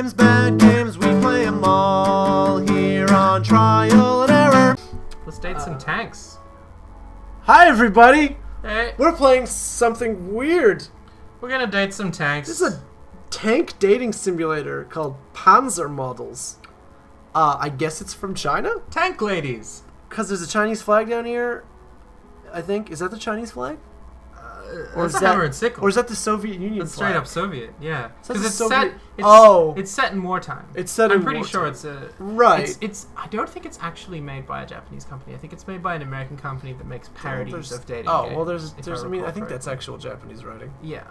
bad games, we play them all here on Trial and Error. Let's date some tanks. Hi everybody! Hey, We're playing something weird. we're gonna date some tanks. This is a tank dating simulator called Panzermadels. I guess it's from China? tank ladies. Because there's a Chinese flag down here, I think. Is that the Chinese flag? Or is that hammer and sickle? Or is that the Soviet Union It's flag? straight up Soviet, yeah. Because it's Soviet... set. It's set in wartime. It's set I'm in pretty wartime. sure it's a right. It's. I don't think it's actually made by a Japanese company. I think it's made by an American company that makes parodies of dating. Oh games, well, there's. I mean, I think correctly. that's actual Japanese writing. Yeah.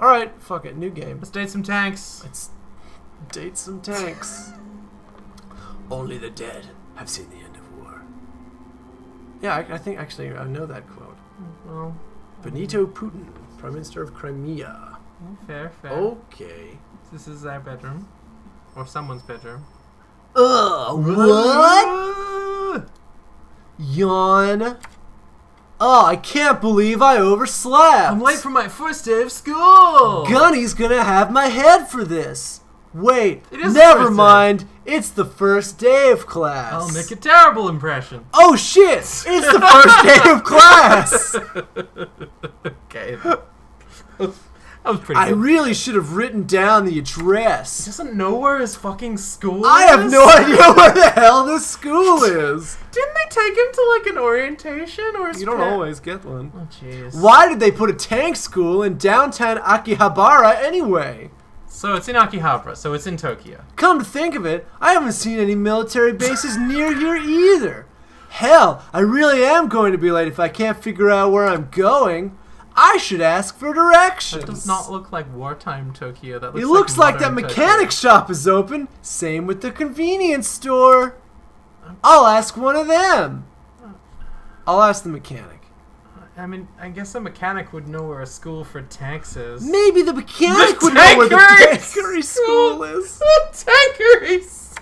All right, fuck it, new game. Let's date some tanks. Let's date some tanks. Only the dead have seen the end of war. Yeah, I think actually I know that quote. Well, Benito Putin, Prime Minister of Crimea. fair. Okay. This is our bedroom, or someone's bedroom. What? Yawn. Oh, I can't believe I overslept. I'm late for my first day of school. Gunny's gonna have my head for this. Wait, It is the never first mind. It's the first day of class. I'll make a terrible impression. Oh shit! It's the first day of class. Okay. That was pretty I good. really should have written down the address. Doesn't know where his fucking school I is? have no idea where the hell this school is. Didn't they take him to like an orientation or his You don't parent- always get one. Oh jeez. Why did they put a tank school in downtown Akihabara anyway? So it's in Akihabara, so it's in Tokyo. Come to think of it, I haven't seen any military bases near here either. Hell, I really am going to be late if I can't figure out where I'm going. I should ask for directions. That does not look like wartime Tokyo. That looks It looks like that modern mechanic shop is open. Same with the convenience store. I'll ask one of them. I'll ask the mechanic. Tokyo. I mean, I guess a mechanic would know where a school for tanks is. Maybe the mechanic The would know where the tankery tankery school is. Tankeries!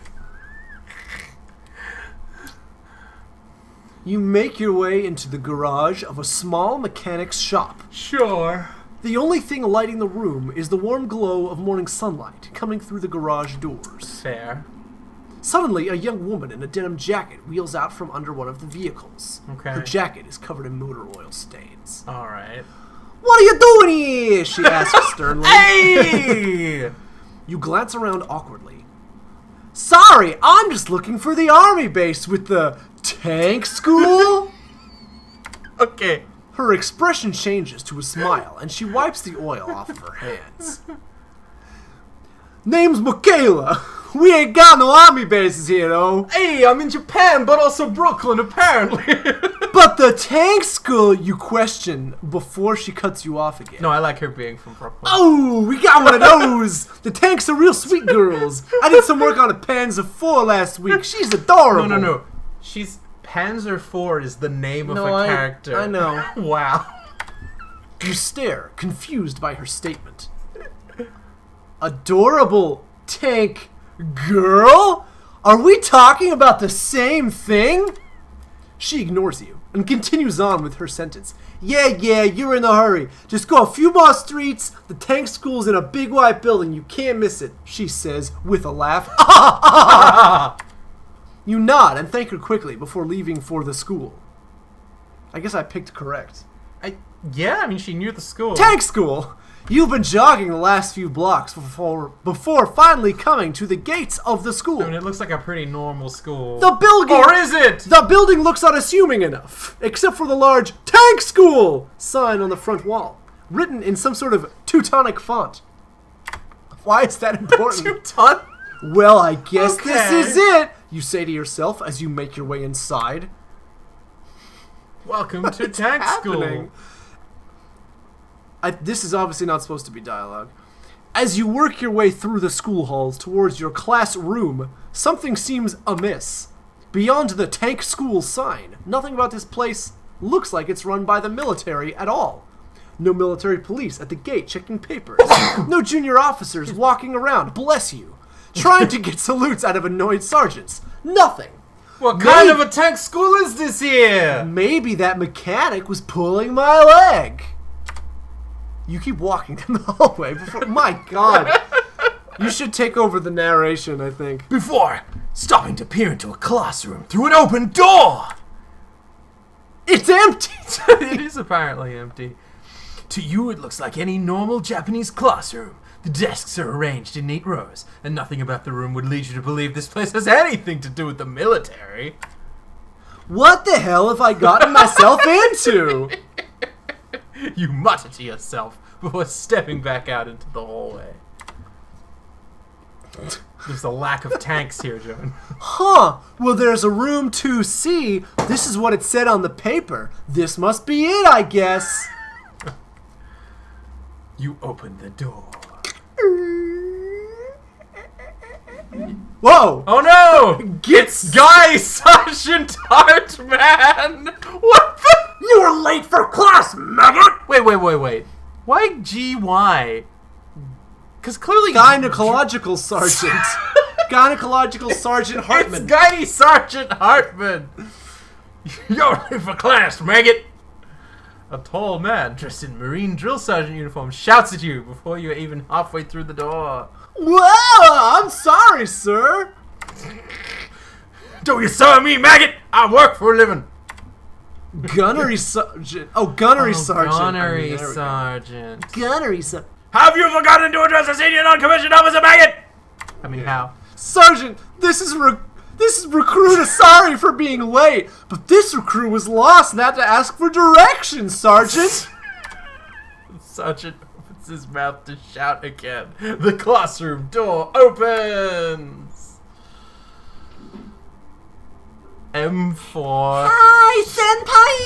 You make your way into the garage of a small mechanic's shop. Sure. The only thing lighting the room is the warm glow of morning sunlight coming through the garage doors. Fair. Suddenly, a young woman in a denim jacket wheels out from under one of the vehicles. Okay. Her jacket is covered in motor oil stains. Alright. "What are you doing here?" she asks sternly. Hey! You glance around awkwardly. "Sorry, I'm just looking for the army base with the tank school." Okay. Her expression changes to a smile, and she wipes the oil off of her hands. "Name's Michaela. We ain't got no army bases here, though. Hey, I'm in Japan, but also Brooklyn, apparently. But the tank school," you question before she cuts you off again. No, I like her being from Brooklyn. "Oh, we got one of those. The tanks are real sweet girls. I did some work on a Panzer 4 last week. She's adorable." No. She's Panzer 4 is the name of No, a character. I know. Wow. You stare, confused by her statement. "Adorable tank girl? Are we talking about the same thing?" She ignores you and continues on with her sentence. Yeah, you're in a hurry. Just go a few more streets. The tank school's in a big white building. You can't miss it," she says with a laugh. You nod and thank her quickly before leaving for the school. I guess I picked correct. Yeah, I mean, she knew the school. Tank school! You've been jogging the last few blocks before finally coming to the gates of the school. I mean, it looks like a pretty normal school. The building... Or is it? The building looks unassuming enough, except for the large "Tank School" sign on the front wall, written in some sort of Teutonic font. Why is that important? Teuton? Well, I guess this Okay. is it, you say to yourself as you make your way inside. Welcome to What's tank happening? school. This is obviously not supposed to be dialogue. As you work your way through the school halls towards your classroom, something seems amiss. Beyond the tank school sign, nothing about this place looks like it's run by the military at all. No military police at the gate checking papers. No junior officers walking around, bless you, trying to get salutes out of annoyed sergeants. Nothing. What kind of a tank school is this here? Maybe that mechanic was pulling my leg. You keep walking down the hallway before... My God. You should take over the narration, I think. Before stopping to peer into a classroom through an open door. It's empty! It is apparently empty. To you, it looks like any normal Japanese classroom. The desks are arranged in neat rows, and nothing about the room would lead you to believe this place has anything to do with the military. What the hell have I gotten myself into? You mutter to yourself before stepping back out into the hallway. There's a lack of tanks here, Joan. Huh. Well, there's a room 2C. This is what it said on the paper. This must be it, I guess. You open the door. Whoa! Oh no! Gets Guy Sergeant Hartman! What the? You were late for class, maggot! Wait. Why GY? Because clearly... Gynecological sergeant. Gynecological Sergeant Hartman. It's Guy Sergeant Hartman! You're late for class, maggot. A tall man dressed in Marine drill sergeant uniform shouts at you before you're even halfway through the door. Whoa! I'm sorry, sir. Don't you saw me, maggot? I work for a living. Gunnery sergeant. Oh, gunnery sergeant. Gunnery there we go. sergeant. Gunnery sergeant. Have you forgotten to address a senior non-commissioned officer, maggot? I mean, how? Sergeant, this is recruit Asari for being late, but this recruit was lost and had to ask for directions, Sergeant. Sergeant opens his mouth to shout again. The classroom door opens. M4. Hi, senpai.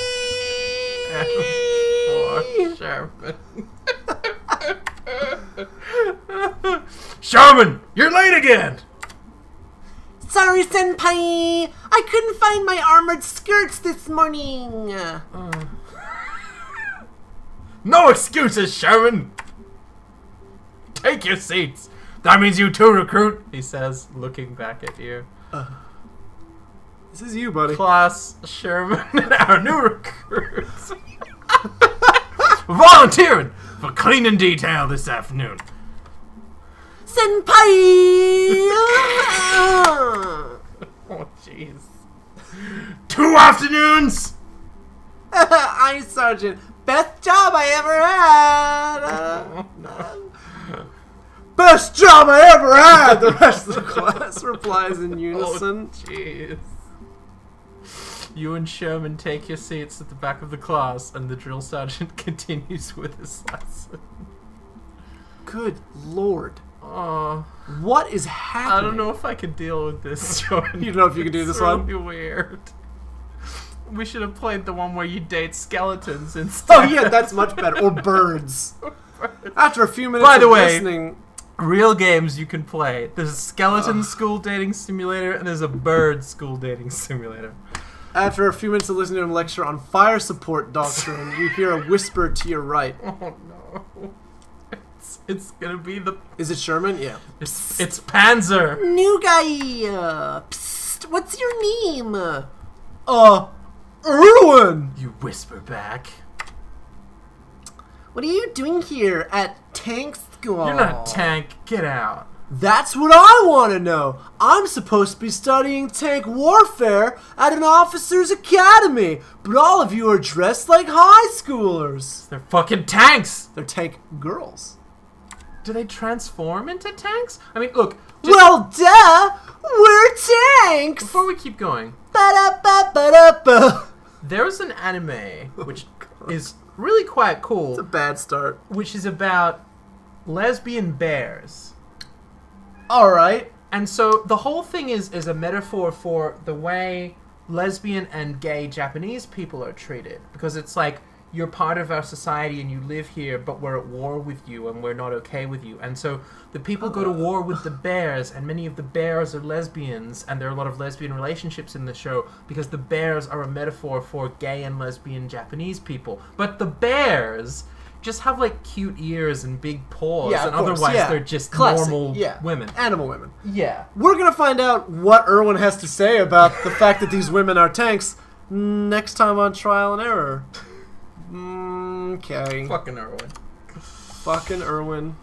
M4 Sherman. Sherman, you're late again. Sorry, senpai. I couldn't find my armored skirts this morning. No excuses, Sherman. Take your seats. That means you too, recruit. He says, looking back at you. This is you, buddy. Class Sherman, our new recruit. Volunteering for cleaning detail this afternoon. Senpai. Oh, jeez. 2 afternoons. Aye, Sergeant. Best job I ever had. Best job I ever had. The rest of the class replies in unison. Oh, jeez. You and Sherman take your seats at the back of the class, and the drill sergeant continues with his lesson. Good Lord. Oh, What is happening? I don't know if I can deal with this, Jordan. You don't know if you can do this one? It's really weird. We should have played the one where you date skeletons instead. Oh yeah, that's much better. Or birds. After a few minutes By the of way, listening... Real games you can play. There's a skeleton school dating simulator, and there's a bird school dating simulator. After a few minutes of listening to him lecture on fire support doctrine, you hear a whisper to your right. Oh no. It's gonna be the... Is it Sherman? Yeah. It's Panzer! New guy! Psst, what's your name? Erwin! You whisper back. What are you doing here at tank school? You're not a tank. Get out. That's what I want to know. I'm supposed to be studying tank warfare at an officer's academy, but all of you are dressed like high schoolers. They're fucking tanks! They're tank girls. Do they transform into tanks? I mean, look. Well, duh! We're tanks! Before we keep going, Ba-da-ba-ba-da-ba. there's an anime which is really quite cool, It's a bad start. which is about lesbian bears. Alright. And so the whole thing is a metaphor for the way lesbian and gay Japanese people are treated. Because it's like, you're part of our society and you live here, but we're at war with you and we're not okay with you. And so the people go to war with the bears, and many of the bears are lesbians, and there are a lot of lesbian relationships in the show because the bears are a metaphor for gay and lesbian Japanese people. But the bears just have like cute ears and big paws, Yeah, and of course, otherwise yeah. they're just Classic, normal yeah. women. Animal women. Yeah. We're gonna find out what Erwin has to say about the fact that these women are tanks next time on Trial and Error. Okay. Fucking Erwin. Fucking Erwin.